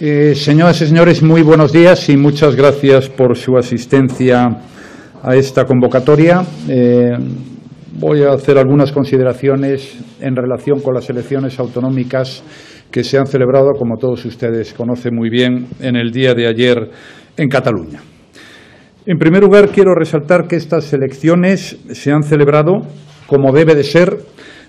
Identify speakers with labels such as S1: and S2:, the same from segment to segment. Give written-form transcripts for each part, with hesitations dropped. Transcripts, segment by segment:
S1: Señoras y señores, muy buenos días y muchas gracias por su asistencia a esta convocatoria. Voy a hacer algunas consideraciones en relación con las elecciones autonómicas que se han celebrado, como todos ustedes conocen muy bien, en el día de ayer en Cataluña. En primer lugar, quiero resaltar que estas elecciones se han celebrado, como debe de ser,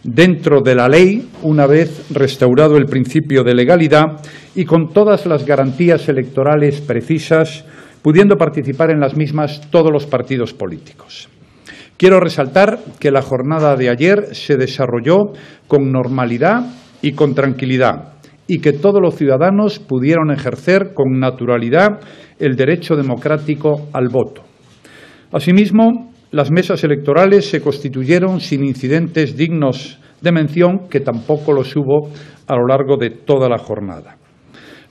S1: dentro de la ley, una vez restaurado el principio de legalidad y con todas las garantías electorales precisas, pudiendo participar en las mismas todos los partidos políticos. Quiero resaltar que la jornada de ayer se desarrolló con normalidad y con tranquilidad y que todos los ciudadanos pudieron ejercer con naturalidad el derecho democrático al voto. Asimismo, las mesas electorales se constituyeron sin incidentes dignos de mención, que tampoco los hubo a lo largo de toda la jornada.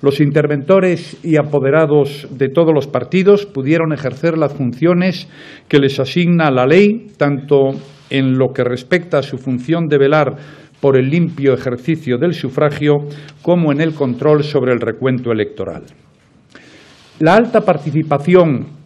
S1: Los interventores y apoderados de todos los partidos pudieron ejercer las funciones que les asigna la ley, tanto en lo que respecta a su función de velar por el limpio ejercicio del sufragio, como en el control sobre el recuento electoral. La alta participación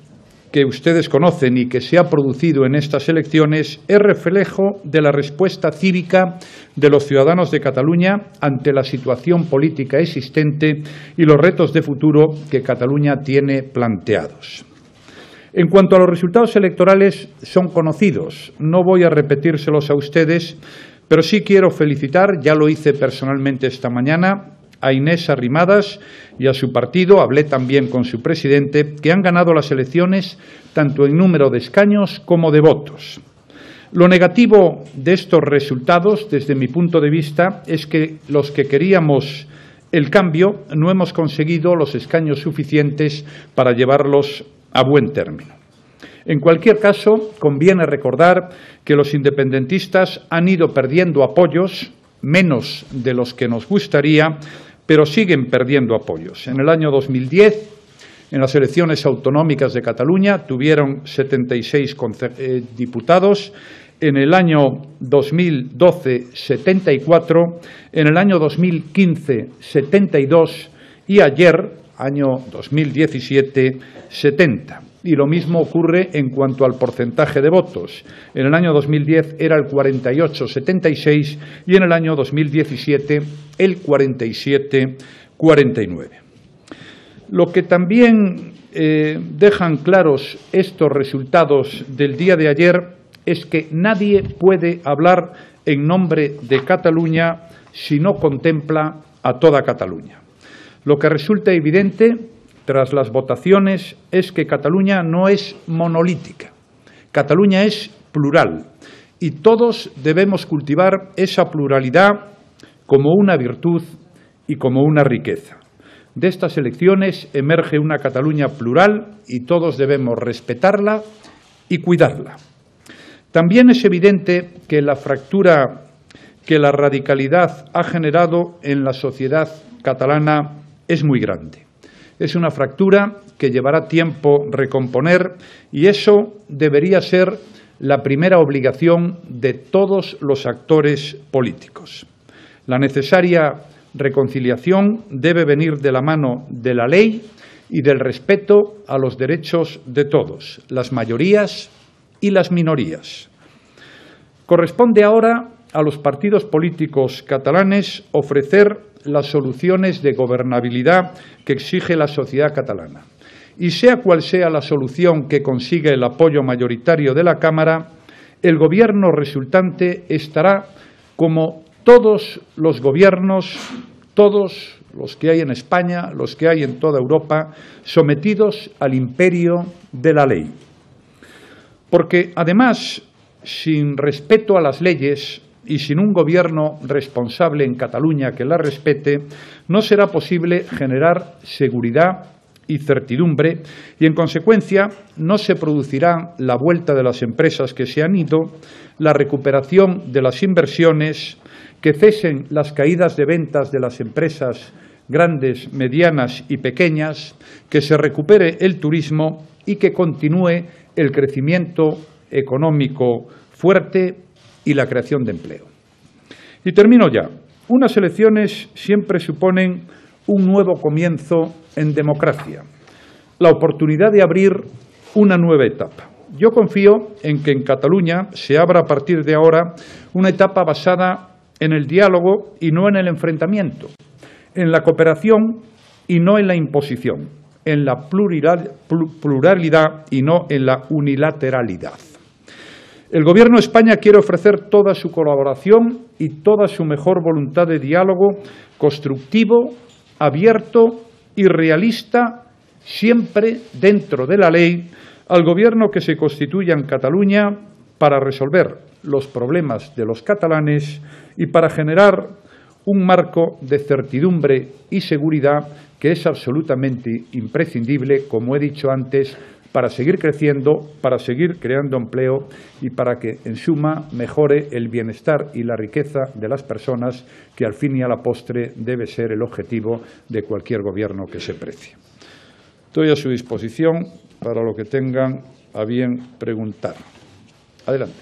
S1: que ustedes conocen y que se ha producido en estas elecciones es reflejo de la respuesta cívica de los ciudadanos de Cataluña ante la situación política existente y los retos de futuro que Cataluña tiene planteados. En cuanto a los resultados electorales, son conocidos. No voy a repetírselos a ustedes, pero sí quiero felicitar, ya lo hice personalmente esta mañana, a Inés Arrimadas y a su partido, hablé también con su presidente, que han ganado las elecciones tanto en número de escaños como de votos. Lo negativo de estos resultados, desde mi punto de vista, es que los que queríamos el cambio no hemos conseguido los escaños suficientes para llevarlos a buen término. En cualquier caso, conviene recordar que los independentistas han ido perdiendo apoyos, menos de los que nos gustaría, pero siguen perdiendo apoyos. En el año 2010, en las elecciones autonómicas de Cataluña, tuvieron 76 diputados, en el año 2012, 74, en el año 2015, 72 y ayer, año 2017, 70. Y lo mismo ocurre en cuanto al porcentaje de votos. En el año 2010 era el 48,76 y en el año 2017 el 47,49. Lo que también dejan claros estos resultados del día de ayer es que nadie puede hablar en nombre de Cataluña si no contempla a toda Cataluña. Lo que resulta evidente tras las votaciones es que Cataluña no es monolítica. Cataluña es plural y todos debemos cultivar esa pluralidad como una virtud y como una riqueza. De estas elecciones emerge una Cataluña plural y todos debemos respetarla y cuidarla. También es evidente que la fractura que la radicalidad ha generado en la sociedad catalana es muy grande. Es una fractura que llevará tiempo recomponer y eso debería ser la primera obligación de todos los actores políticos. La necesaria reconciliación debe venir de la mano de la ley y del respeto a los derechos de todos, las mayorías y las minorías. Corresponde ahora a los partidos políticos catalanes ofrecer las soluciones de gobernabilidad que exige la sociedad catalana. Y sea cual sea la solución que consiga el apoyo mayoritario de la Cámara, el gobierno resultante estará, como todos los gobiernos, todos los que hay en España, los que hay en toda Europa, sometidos al imperio de la ley. Porque, además, sin respeto a las leyes y sin un gobierno responsable en Cataluña que la respete, no será posible generar seguridad y certidumbre y, en consecuencia, no se producirá la vuelta de las empresas que se han ido, la recuperación de las inversiones, que cesen las caídas de ventas de las empresas grandes, medianas y pequeñas, que se recupere el turismo y que continúe el crecimiento económico fuerte y la creación de empleo. Y termino ya. Unas elecciones siempre suponen un nuevo comienzo en democracia, la oportunidad de abrir una nueva etapa. Yo confío en que en Cataluña se abra a partir de ahora una etapa basada en el diálogo y no en el enfrentamiento, en la cooperación y no en la imposición, en la pluralidad y no en la unilateralidad. El Gobierno de España quiere ofrecer toda su colaboración y toda su mejor voluntad de diálogo constructivo, abierto y realista, siempre dentro de la ley, al Gobierno que se constituya en Cataluña para resolver los problemas de los catalanes y para generar un marco de certidumbre y seguridad que es absolutamente imprescindible, como he dicho antes, para seguir creciendo, para seguir creando empleo y para que, en suma, mejore el bienestar y la riqueza de las personas, que al fin y a la postre debe ser el objetivo de cualquier gobierno que se precie. Estoy a su disposición para lo que tengan a bien preguntar. Adelante.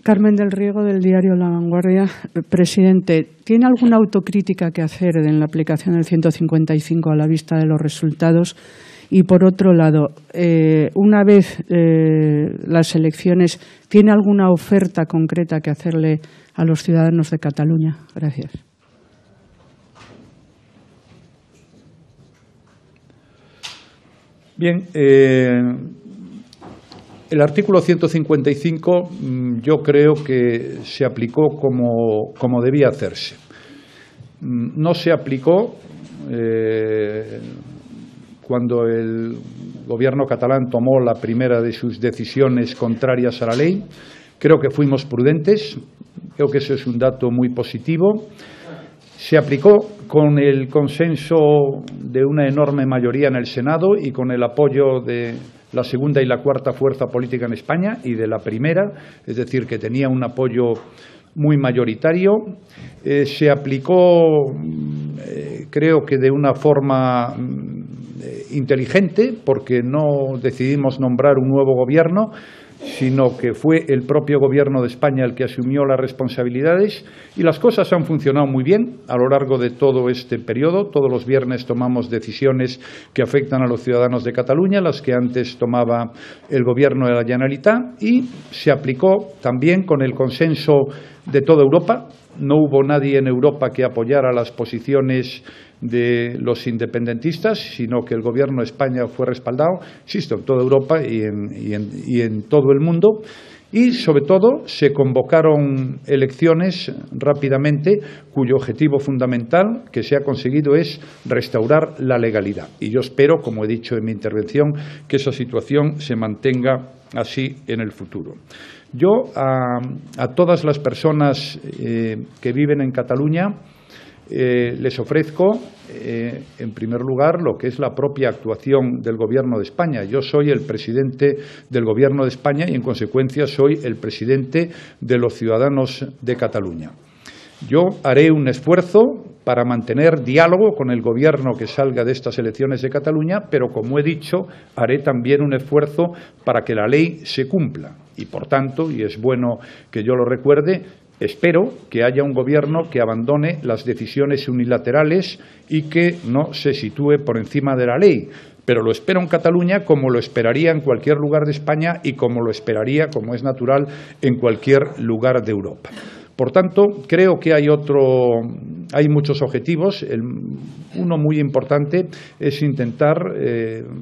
S2: Carmen del Riego, del diario La Vanguardia. Presidente, ¿tiene alguna autocrítica que hacer en la aplicación del 155 a la vista de los resultados? Y, por otro lado, una vez las elecciones, ¿tiene alguna oferta concreta que hacerle a los ciudadanos de Cataluña? Gracias.
S1: Bien, el artículo 155 yo creo que se aplicó como debía hacerse. No se aplicó cuando el Gobierno catalán tomó la primera de sus decisiones contrarias a la ley. Creo que fuimos prudentes, creo que eso es un dato muy positivo. Se aplicó con el consenso de una enorme mayoría en el Senado y con el apoyo de la segunda y la cuarta fuerza política en España y de la primera, es decir, que tenía un apoyo muy mayoritario. Se aplicó, creo que de una forma inteligente, porque no decidimos nombrar un nuevo gobierno, sino que fue el propio Gobierno de España el que asumió las responsabilidades, y las cosas han funcionado muy bien a lo largo de todo este periodo. Todos los viernes tomamos decisiones que afectan a los ciudadanos de Cataluña, las que antes tomaba el Gobierno de la Generalitat, y se aplicó también con el consenso de toda Europa. No hubo nadie en Europa que apoyara las posiciones de los independentistas, sino que el Gobierno de España fue respaldado, insisto, en toda Europa y en todo el mundo. Y, sobre todo, se convocaron elecciones rápidamente, cuyo objetivo fundamental que se ha conseguido es restaurar la legalidad. Y yo espero, como he dicho en mi intervención, que esa situación se mantenga así en el futuro. Yo a todas las personas que viven en Cataluña les ofrezco, en primer lugar, lo que es la propia actuación del Gobierno de España. Yo soy el presidente del Gobierno de España y, en consecuencia, soy el presidente de los ciudadanos de Cataluña. Yo haré un esfuerzo para mantener diálogo con el Gobierno que salga de estas elecciones de Cataluña, pero, como he dicho, haré también un esfuerzo para que la ley se cumpla. Y, por tanto, y es bueno que yo lo recuerde, espero que haya un Gobierno que abandone las decisiones unilaterales y que no se sitúe por encima de la ley. Pero lo espero en Cataluña como lo esperaría en cualquier lugar de España y como lo esperaría, como es natural, en cualquier lugar de Europa. Por tanto, creo que hay muchos objetivos. Uno muy importante es intentar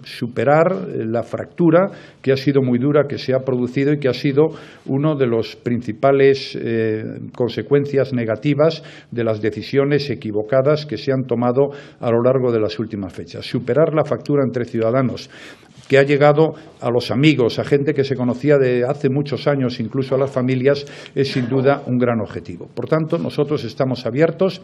S1: superar la fractura que ha sido muy dura, que se ha producido y que ha sido una de las principales consecuencias negativas de las decisiones equivocadas que se han tomado a lo largo de las últimas fechas. Superar la fractura entre ciudadanos, que ha llegado a los amigos, a gente que se conocía de hace muchos años, incluso a las familias, es sin duda un gran objetivo. Por tanto, nosotros estamos abiertos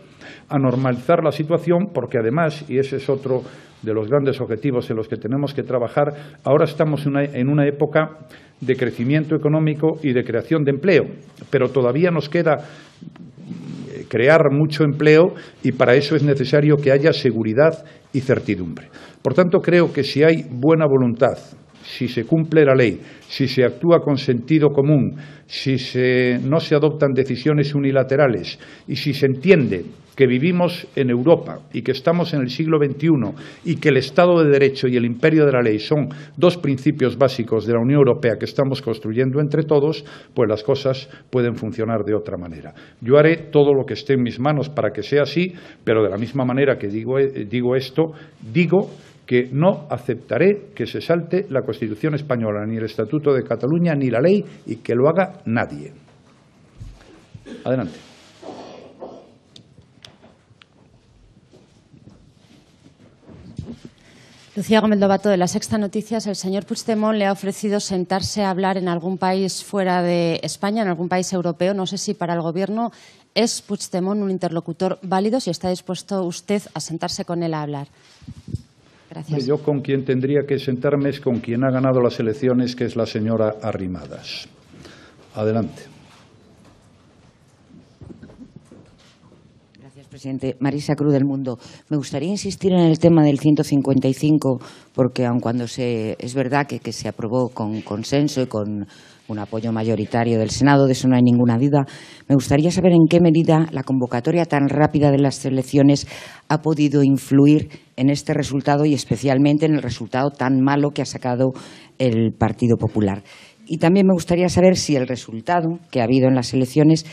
S1: a normalizar la situación porque, además, y ese es otro de los grandes objetivos en los que tenemos que trabajar, ahora estamos en una época de crecimiento económico y de creación de empleo, pero todavía nos queda crear mucho empleo y para eso es necesario que haya seguridad y certidumbre. Por tanto, creo que si hay buena voluntad, si se cumple la ley, si se actúa con sentido común, si no se adoptan decisiones unilaterales y si se entiende que vivimos en Europa y que estamos en el siglo XXI y que el Estado de Derecho y el imperio de la ley son dos principios básicos de la Unión Europea que estamos construyendo entre todos, pues las cosas pueden funcionar de otra manera. Yo haré todo lo que esté en mis manos para que sea así, pero de la misma manera que digo esto, digo que no aceptaré que se salte la Constitución española, ni el Estatuto de Cataluña, ni la ley, y que lo haga nadie. Adelante.
S3: Lucía Gómez Lobato, de La Sexta Noticias. El señor Puigdemont le ha ofrecido sentarse a hablar en algún país fuera de España, en algún país europeo. No sé si para el Gobierno es Puigdemont un interlocutor válido, si está dispuesto usted a sentarse con él a hablar. Gracias.
S1: Yo con quien tendría que sentarme es con quien ha ganado las elecciones, que es la señora Arrimadas. Adelante.
S4: Presidente, Marisa Cruz del Mundo. Me gustaría insistir en el tema del 155, porque aun cuando es verdad que se aprobó con consenso y con un apoyo mayoritario del Senado, de eso no hay ninguna duda, me gustaría saber en qué medida la convocatoria tan rápida de las elecciones ha podido influir en este resultado y especialmente en el resultado tan malo que ha sacado el Partido Popular. Y también me gustaría saber si el resultado que ha habido en las elecciones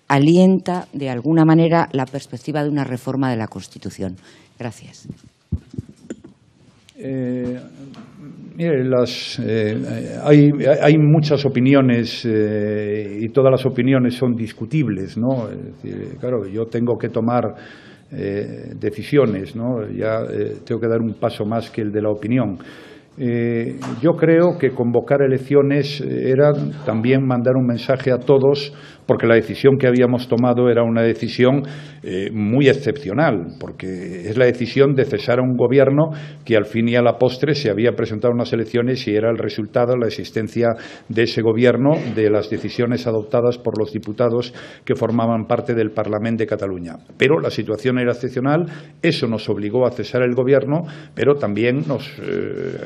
S4: alienta de alguna manera la perspectiva de una reforma de la Constitución. Gracias.
S1: Mire, hay muchas opiniones y todas las opiniones son discutibles, ¿no? Es decir, claro, yo tengo que tomar decisiones, ¿no? Ya tengo que dar un paso más que el de la opinión. Yo creo que convocar elecciones era también mandar un mensaje a todos, porque la decisión que habíamos tomado era una decisión muy excepcional, porque es la decisión de cesar a un gobierno que al fin y a la postre se había presentado unas elecciones y era el resultado, la existencia de ese gobierno, de las decisiones adoptadas por los diputados que formaban parte del Parlamento de Cataluña. Pero la situación era excepcional, eso nos obligó a cesar el gobierno, pero también nos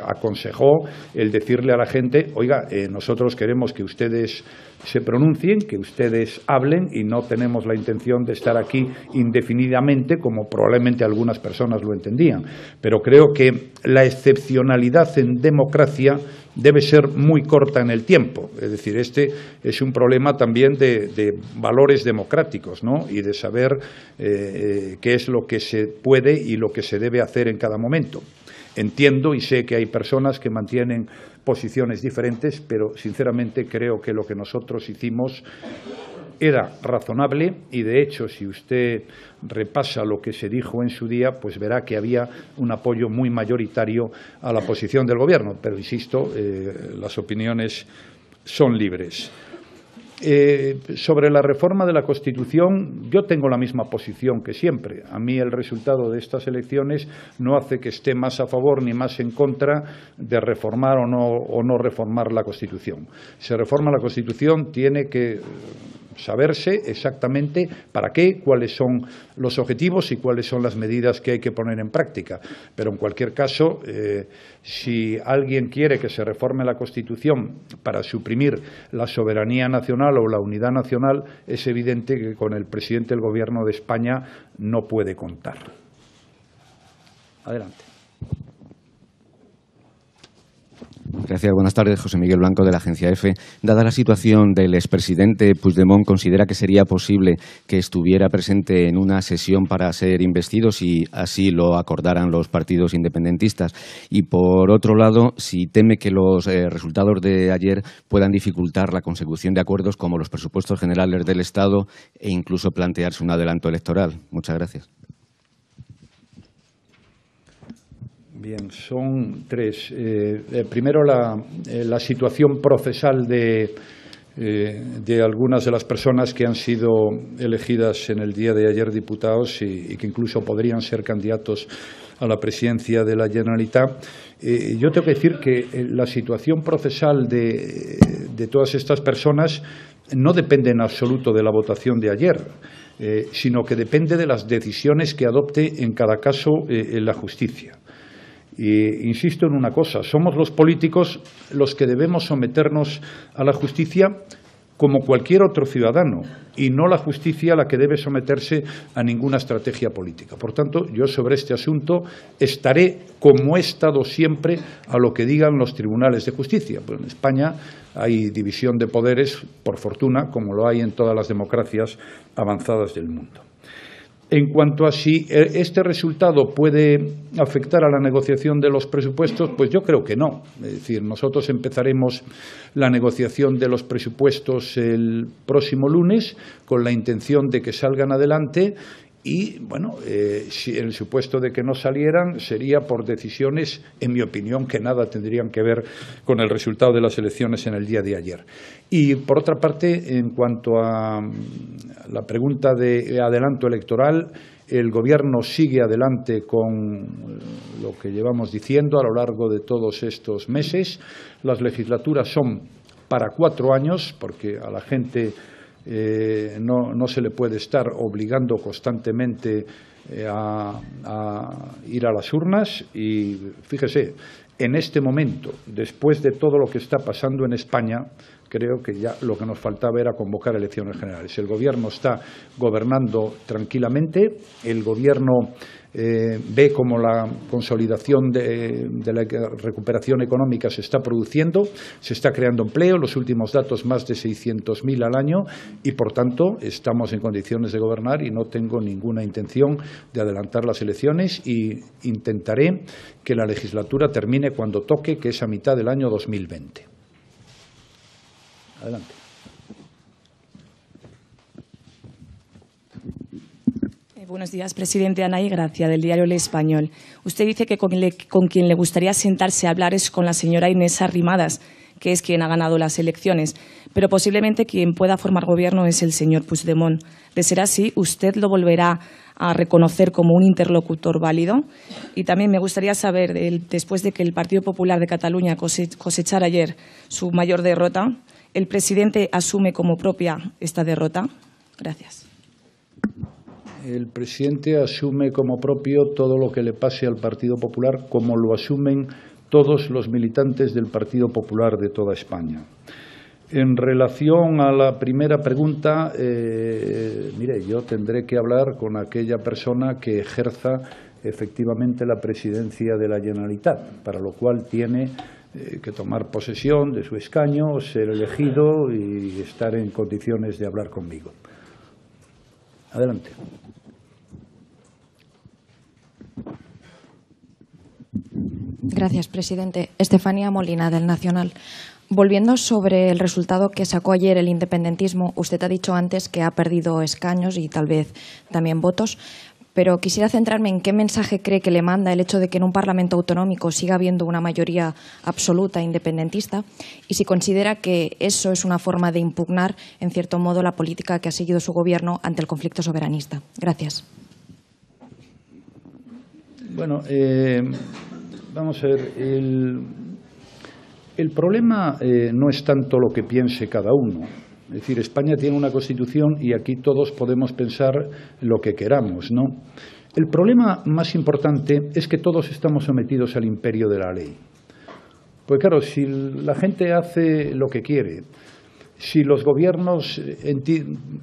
S1: aconsejó el decirle a la gente, oiga, nosotros queremos que ustedes se pronuncien, que ustedes hablen y no tenemos la intención de estar aquí indefinidamente, como probablemente algunas personas lo entendían. Pero creo que la excepcionalidad en democracia debe ser muy corta en el tiempo. Es decir, este es un problema también de valores democráticos, ¿no? Y de saber qué es lo que se puede y lo que se debe hacer en cada momento. Entiendo y sé que hay personas que mantienen posiciones diferentes, pero sinceramente creo que lo que nosotros hicimos era razonable y, de hecho, si usted repasa lo que se dijo en su día, pues verá que había un apoyo muy mayoritario a la posición del Gobierno. Pero, insisto, las opiniones son libres. Sobre la reforma de la Constitución, yo tengo la misma posición que siempre. A mí el resultado de estas elecciones no hace que esté más a favor ni más en contra de reformar o no reformar la Constitución. Si se reforma la Constitución, tiene que saberse exactamente para qué, cuáles son los objetivos y cuáles son las medidas que hay que poner en práctica. Pero, en cualquier caso, si alguien quiere que se reforme la Constitución para suprimir la soberanía nacional o la unidad nacional, es evidente que con el presidente del Gobierno de España no puede contar. Adelante.
S5: Gracias. Buenas tardes. José Miguel Blanco, de la agencia EFE. Dada la situación del expresidente Puigdemont, ¿considera que sería posible que estuviera presente en una sesión para ser investido si así lo acordaran los partidos independentistas? Y, por otro lado, si teme que los resultados de ayer puedan dificultar la consecución de acuerdos como los presupuestos generales del Estado e incluso plantearse un adelanto electoral. Muchas gracias.
S1: Bien, son tres. Primero, la situación procesal de algunas de las personas que han sido elegidas en el día de ayer diputados y que incluso podrían ser candidatos a la presidencia de la Generalitat. Yo tengo que decir que la situación procesal de todas estas personas no depende en absoluto de la votación de ayer, sino que depende de las decisiones que adopte en cada caso la justicia. Y insisto en una cosa, somos los políticos los que debemos someternos a la justicia como cualquier otro ciudadano, y no la justicia la que debe someterse a ninguna estrategia política. Por tanto, yo sobre este asunto estaré, como he estado siempre, a lo que digan los tribunales de justicia. Pues en España hay división de poderes, por fortuna, como lo hay en todas las democracias avanzadas del mundo. En cuanto a si este resultado puede afectar a la negociación de los presupuestos, pues yo creo que no. Es decir, nosotros empezaremos la negociación de los presupuestos el próximo lunes con la intención de que salgan adelante y, bueno, si en el supuesto de que no salieran sería por decisiones, en mi opinión, que nada tendrían que ver con el resultado de las elecciones en el día de ayer. Y, por otra parte, en cuanto a la pregunta de adelanto electoral, el Gobierno sigue adelante con lo que llevamos diciendo a lo largo de todos estos meses. Las legislaturas son para 4 años, porque a la gente no se le puede estar obligando constantemente a ir a las urnas. Y fíjese, en este momento, después de todo lo que está pasando en España, creo que ya lo que nos faltaba era convocar elecciones generales. El Gobierno está gobernando tranquilamente, el Gobierno ve cómo la consolidación de la recuperación económica se está produciendo, se está creando empleo, los últimos datos más de 600.000 al año y, por tanto, estamos en condiciones de gobernar y no tengo ninguna intención de adelantar las elecciones y intentaré que la legislatura termine cuando toque, que es a mitad del año 2020. Adelante.
S6: Buenos días, presidente. Anaí Gracia, del diario El Español. Usted dice que con quien le gustaría sentarse a hablar es con la señora Inés Arrimadas, que es quien ha ganado las elecciones, pero posiblemente quien pueda formar gobierno es el señor Puigdemont. De ser así, ¿usted lo volverá a reconocer como un interlocutor válido? Y también me gustaría saber, después de que el Partido Popular de Cataluña cosechara ayer su mayor derrota, ¿el presidente asume como propia esta derrota? Gracias.
S1: El presidente asume como propio todo lo que le pase al Partido Popular, como lo asumen todos los militantes del Partido Popular de toda España. En relación a la primera pregunta, mire, yo tendré que hablar con aquella persona que ejerza efectivamente la presidencia de la Generalitat, para lo cual tiene que tomar posesión de su escaño, ser elegido y estar en condiciones de hablar conmigo. Adelante.
S7: Gracias, presidente. Estefanía Molina, del Nacional. Volviendo sobre el resultado que sacó ayer el independentismo, usted ha dicho antes que ha perdido escaños y tal vez también votos, pero quisiera centrarme en qué mensaje cree que le manda el hecho de que en un Parlamento autonómico siga habiendo una mayoría absoluta independentista y si considera que eso es una forma de impugnar, en cierto modo, la política que ha seguido su Gobierno ante el conflicto soberanista. Gracias.
S1: Bueno, vamos a ver, el problema no es tanto lo que piense cada uno. Es decir, España tiene una Constitución y aquí todos podemos pensar lo que queramos, ¿no? El problema más importante es que todos estamos sometidos al imperio de la ley. Pues claro, si la gente hace lo que quiere, si los gobiernos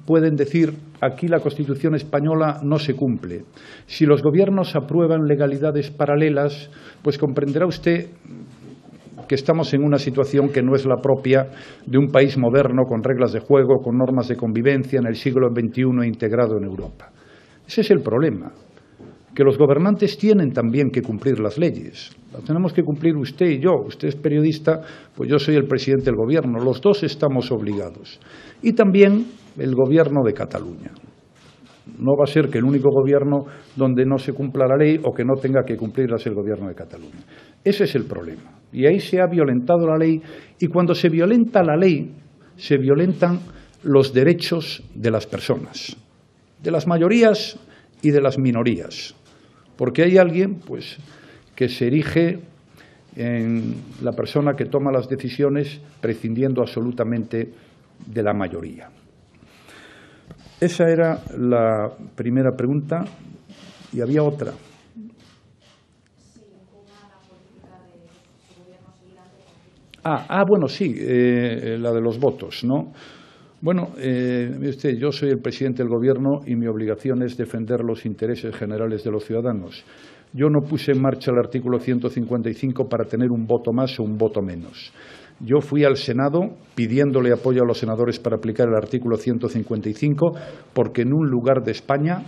S1: pueden decir aquí la Constitución española no se cumple, si los gobiernos aprueban legalidades paralelas, pues comprenderá usted que estamos en una situación que no es la propia de un país moderno, con reglas de juego, con normas de convivencia en el siglo XXI integrado en Europa. Ese es el problema, que los gobernantes tienen también que cumplir las leyes. Las tenemos que cumplir usted y yo. Usted es periodista, pues yo soy el presidente del Gobierno. Los dos estamos obligados. Y también el Gobierno de Cataluña. No va a ser que el único gobierno donde no se cumpla la ley o que no tenga que cumplirla es el Gobierno de Cataluña. Ese es el problema. Y ahí se ha violentado la ley y cuando se violenta la ley se violentan los derechos de las personas, de las mayorías y de las minorías. Porque hay alguien pues, que se erige en la persona que toma las decisiones prescindiendo absolutamente de la mayoría. Esa era la primera pregunta y había otra. Bueno, sí, la de los votos, ¿no? Bueno, mire usted, yo soy el presidente del Gobierno y mi obligación es defender los intereses generales de los ciudadanos. Yo no puse en marcha el artículo 155 para tener un voto más o un voto menos. Yo fui al Senado pidiéndole apoyo a los senadores para aplicar el artículo 155 porque en un lugar de España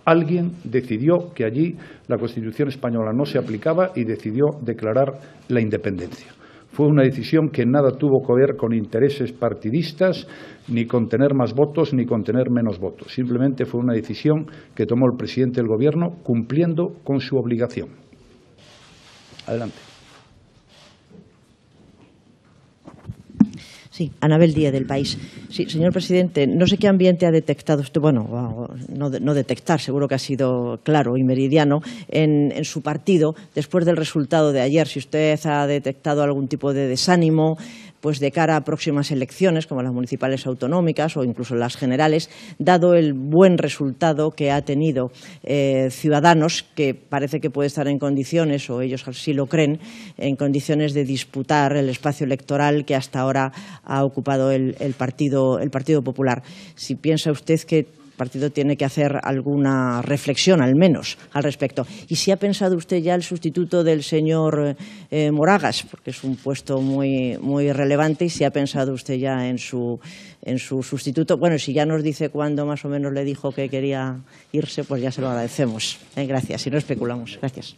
S1: alguien decidió que allí la Constitución española no se aplicaba y decidió declarar la independencia. Fue una decisión que nada tuvo que ver con intereses partidistas, ni con tener más votos, ni con tener menos votos. Simplemente fue una decisión que tomó el presidente del Gobierno cumpliendo con su obligación. Adelante.
S8: Sí, Anabel Díaz, del País. Sí, señor presidente, no sé qué ambiente ha detectado usted, bueno, no detectar, seguro que ha sido claro y meridiano, en su partido después del resultado de ayer. Si usted ha detectado algún tipo de desánimo, pues de cara a próximas elecciones, como las municipales autonómicas o incluso las generales, dado el buen resultado que ha tenido Ciudadanos, que parece que puede estar en condiciones, o ellos así lo creen, en condiciones de disputar el espacio electoral que hasta ahora ha ocupado el Partido Popular. Si piensa usted que el partido tiene que hacer alguna reflexión, al menos, al respecto. Y si ha pensado usted ya el sustituto del señor Moragas, porque es un puesto muy relevante, y si ha pensado usted ya en su sustituto. Bueno, si ya nos dice cuándo más o menos le dijo que quería irse, pues ya se lo agradecemos. Gracias, si no especulamos. Gracias.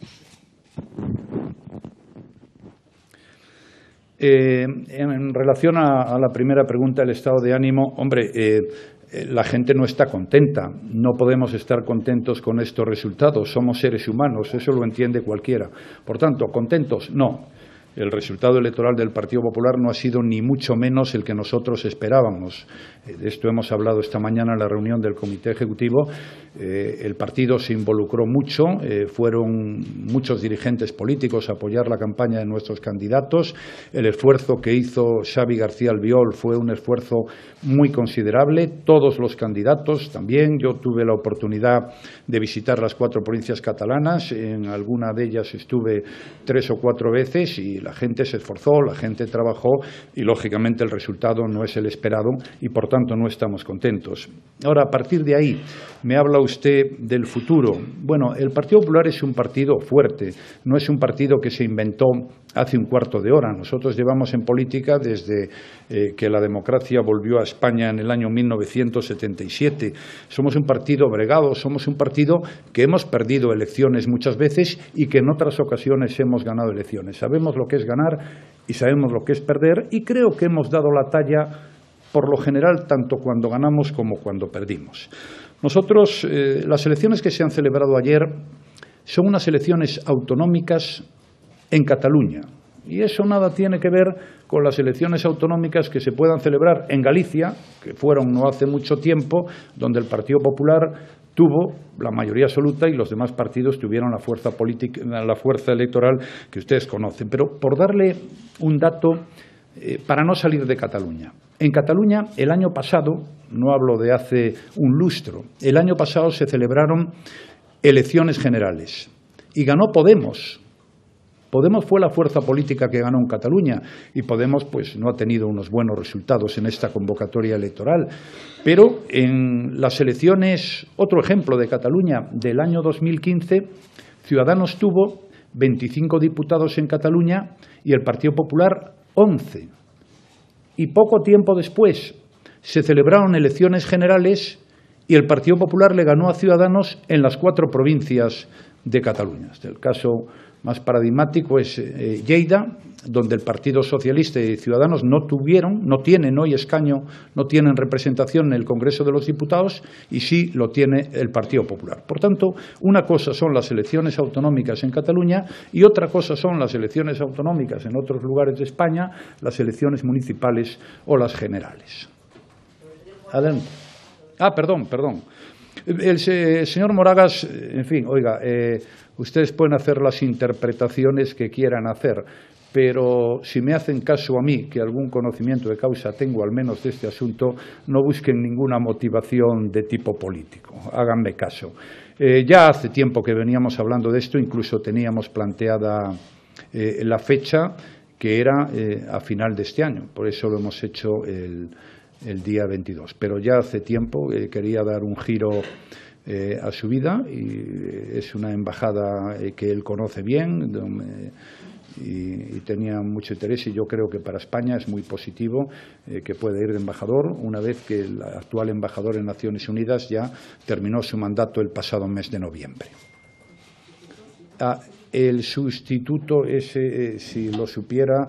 S1: En relación a la primera pregunta, el estado de ánimo, hombre, la gente no está contenta. No podemos estar contentos con estos resultados. Somos seres humanos, eso lo entiende cualquiera. Por tanto, ¿contentos? No. El resultado electoral del Partido Popular no ha sido ni mucho menos el que nosotros esperábamos. De esto hemos hablado esta mañana en la reunión del Comité Ejecutivo. El partido se involucró mucho, fueron muchos dirigentes políticos a apoyar la campaña de nuestros candidatos. El esfuerzo que hizo Xavi García Albiol fue un esfuerzo muy considerable. Todos los candidatos también. Yo tuve la oportunidad de visitar las 4 provincias catalanas. En alguna de ellas estuve 3 o 4 veces y la gente se esforzó, la gente trabajó y, lógicamente, el resultado no es el esperado y, por tanto, no estamos contentos. Ahora, a partir de ahí, me habla usted del futuro. Bueno, el Partido Popular es un partido fuerte, no es un partido que se inventó hace un cuarto de hora. Nosotros llevamos en política desde que la democracia volvió a España en el año 1977. Somos un partido bregado, somos un partido que hemos perdido elecciones muchas veces y que en otras ocasiones hemos ganado elecciones. Sabemos lo que es ganar y sabemos lo que es perder y creo que hemos dado la talla por lo general tanto cuando ganamos como cuando perdimos. Nosotros, las elecciones que se han celebrado ayer son unas elecciones autonómicas en Cataluña y eso nada tiene que ver con las elecciones autonómicas que se puedan celebrar en Galicia, que fueron no hace mucho tiempo, donde el Partido Popular tuvo la mayoría absoluta y los demás partidos tuvieron la fuerza política, la fuerza electoral que ustedes conocen. Pero por darle un dato, para no salir de Cataluña. En Cataluña, el año pasado, no hablo de hace un lustro, el año pasado se celebraron elecciones generales y ganó Podemos. Podemos fue la fuerza política que ganó en Cataluña y Podemos pues no ha tenido unos buenos resultados en esta convocatoria electoral. Pero en las elecciones, otro ejemplo de Cataluña, del año 2015, Ciudadanos tuvo 25 diputados en Cataluña y el Partido Popular 11. Y poco tiempo después se celebraron elecciones generales y el Partido Popular le ganó a Ciudadanos en las 4 provincias de Cataluña. El caso más paradigmático es Lleida, donde el Partido Socialista y Ciudadanos no tienen hoy escaño, no tienen representación en el Congreso de los Diputados y sí lo tiene el Partido Popular. Por tanto, una cosa son las elecciones autonómicas en Cataluña y otra cosa son las elecciones autonómicas en otros lugares de España, las elecciones municipales o las generales. Adelante. Perdón. El señor Moragas, en fin, oiga, ustedes pueden hacer las interpretaciones que quieran hacer, pero si me hacen caso a mí, que algún conocimiento de causa tengo al menos de este asunto, no busquen ninguna motivación de tipo político, háganme caso. Ya hace tiempo que veníamos hablando de esto, incluso teníamos planteada la fecha que era a final de este año. Por eso lo hemos hecho el día 22. Pero ya hace tiempo quería dar un giro a su vida, y es una embajada que él conoce bien y tenía mucho interés, y yo creo que para España es muy positivo que pueda ir de embajador, una vez que el actual embajador en Naciones Unidas ya terminó su mandato el pasado mes de noviembre. El sustituto ese, si lo supiera,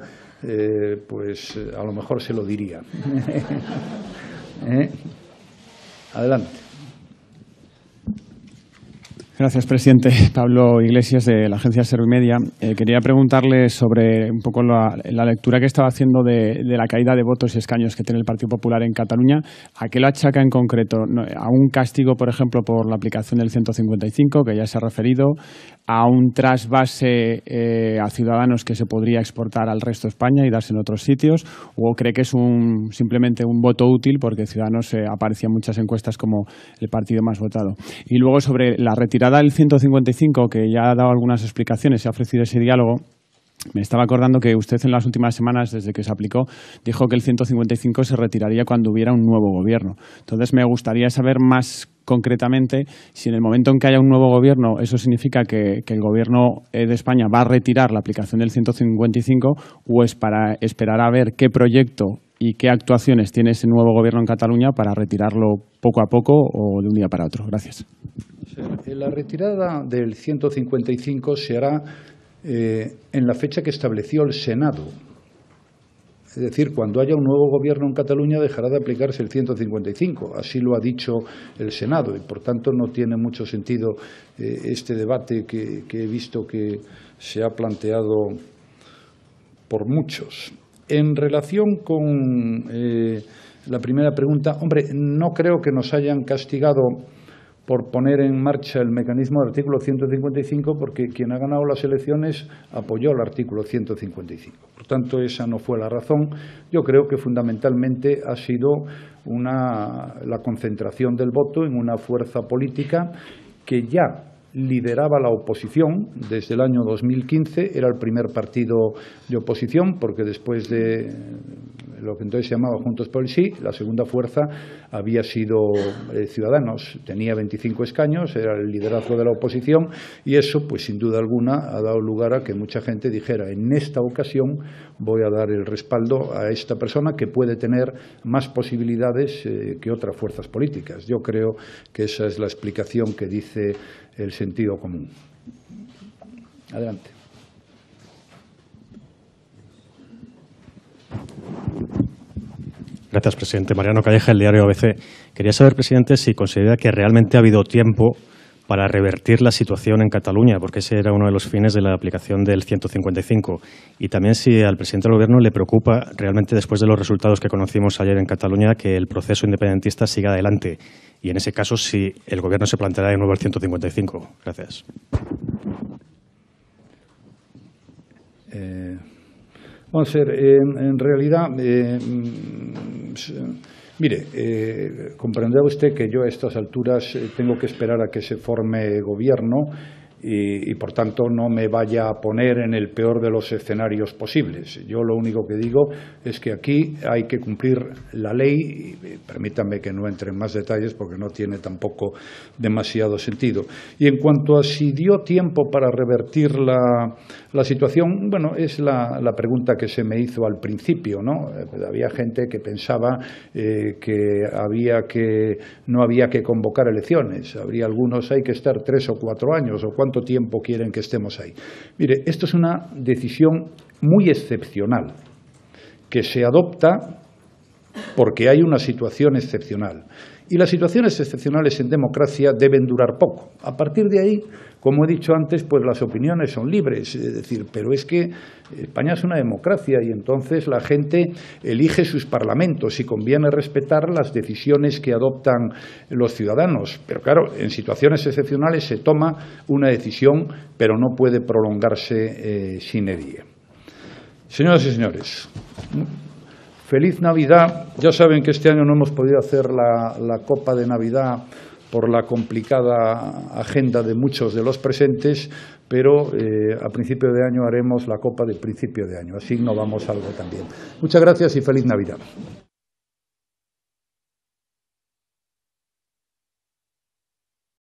S1: pues a lo mejor se lo diría. Adelante.
S9: Gracias, presidente. Pablo Iglesias, de la agencia Servimedia. Quería preguntarle sobre un poco la lectura que estaba haciendo de la caída de votos y escaños que tiene el Partido Popular en Cataluña. ¿A qué lo achaca en concreto? ¿A un castigo, por ejemplo, por la aplicación del 155, que ya se ha referido? ¿A un trasvase a Ciudadanos que se podría exportar al resto de España y darse en otros sitios? ¿O cree que es simplemente un voto útil porque Ciudadanos aparecía en muchas encuestas como el partido más votado? Y luego, sobre la retirada del 155, que ya ha dado algunas explicaciones y ha ofrecido ese diálogo, me estaba acordando que usted en las últimas semanas, desde que se aplicó, dijo que el 155 se retiraría cuando hubiera un nuevo gobierno. Entonces, me gustaría saber más concretamente si en el momento en que haya un nuevo gobierno eso significa que el gobierno de España va a retirar la aplicación del 155, o es para esperar a ver qué proyecto y qué actuaciones tiene ese nuevo gobierno en Cataluña para retirarlo poco a poco o de un día para otro. Gracias.
S1: La retirada del 155 se hará en la fecha que estableció el Senado. Es decir, cuando haya un nuevo gobierno en Cataluña dejará de aplicarse el 155. Así lo ha dicho el Senado, y por tanto no tiene mucho sentido este debate que he visto que se ha planteado por muchos. En relación con la primera pregunta, hombre, no creo que nos hayan castigado por poner en marcha el mecanismo del artículo 155, porque quien ha ganado las elecciones apoyó el artículo 155. Por tanto, esa no fue la razón. Yo creo que fundamentalmente ha sido la concentración del voto en una fuerza política que ya lideraba la oposición desde el año 2015, era el primer partido de oposición, porque después de lo que entonces se llamaba Juntos por el Sí, la segunda fuerza había sido Ciudadanos, tenía 25 escaños, era el liderazgo de la oposición, y eso, pues sin duda alguna, ha dado lugar a que mucha gente dijera: en esta ocasión voy a dar el respaldo a esta persona que puede tener más posibilidades que otras fuerzas políticas. Yo creo que esa es la explicación que dice el sentido común. Adelante.
S10: Gracias, presidente. Mariano Calleja, el diario ABC. Quería saber, presidente, si considera que realmente ha habido tiempo para revertir la situación en Cataluña, porque ese era uno de los fines de la aplicación del 155. Y también si al presidente del Gobierno le preocupa realmente, después de los resultados que conocimos ayer en Cataluña, que el proceso independentista siga adelante. Y en ese caso, si el Gobierno se planteará de nuevo el 155. Gracias.
S1: Vamos a ver, en realidad, mire, comprenderá usted que yo a estas alturas tengo que esperar a que se forme gobierno y por tanto no me vaya a poner en el peor de los escenarios posibles. Yo lo único que digo es que aquí hay que cumplir la ley, y permítanme que no entre en más detalles porque no tiene tampoco demasiado sentido. Y en cuanto a si dio tiempo para revertir la situación, bueno, es la pregunta que se me hizo al principio, ¿no? Había gente que pensaba que no había que convocar elecciones. Habría algunos, hay que estar 3 o 4 años, o ¿cuánto tiempo quieren que estemos ahí? Mire, esto es una decisión muy excepcional, que se adopta porque hay una situación excepcional. Y las situaciones excepcionales en democracia deben durar poco. A partir de ahí, como he dicho antes, pues las opiniones son libres. Es decir, pero es que España es una democracia y entonces la gente elige sus parlamentos y conviene respetar las decisiones que adoptan los ciudadanos. Pero claro, en situaciones excepcionales se toma una decisión, pero no puede prolongarse sine die. Señoras y señores, feliz Navidad. Ya saben que este año no hemos podido hacer la Copa de Navidad por la complicada agenda de muchos de los presentes, pero a principio de año haremos la copa del principio de año, así innovamos algo también. Muchas gracias y feliz Navidad.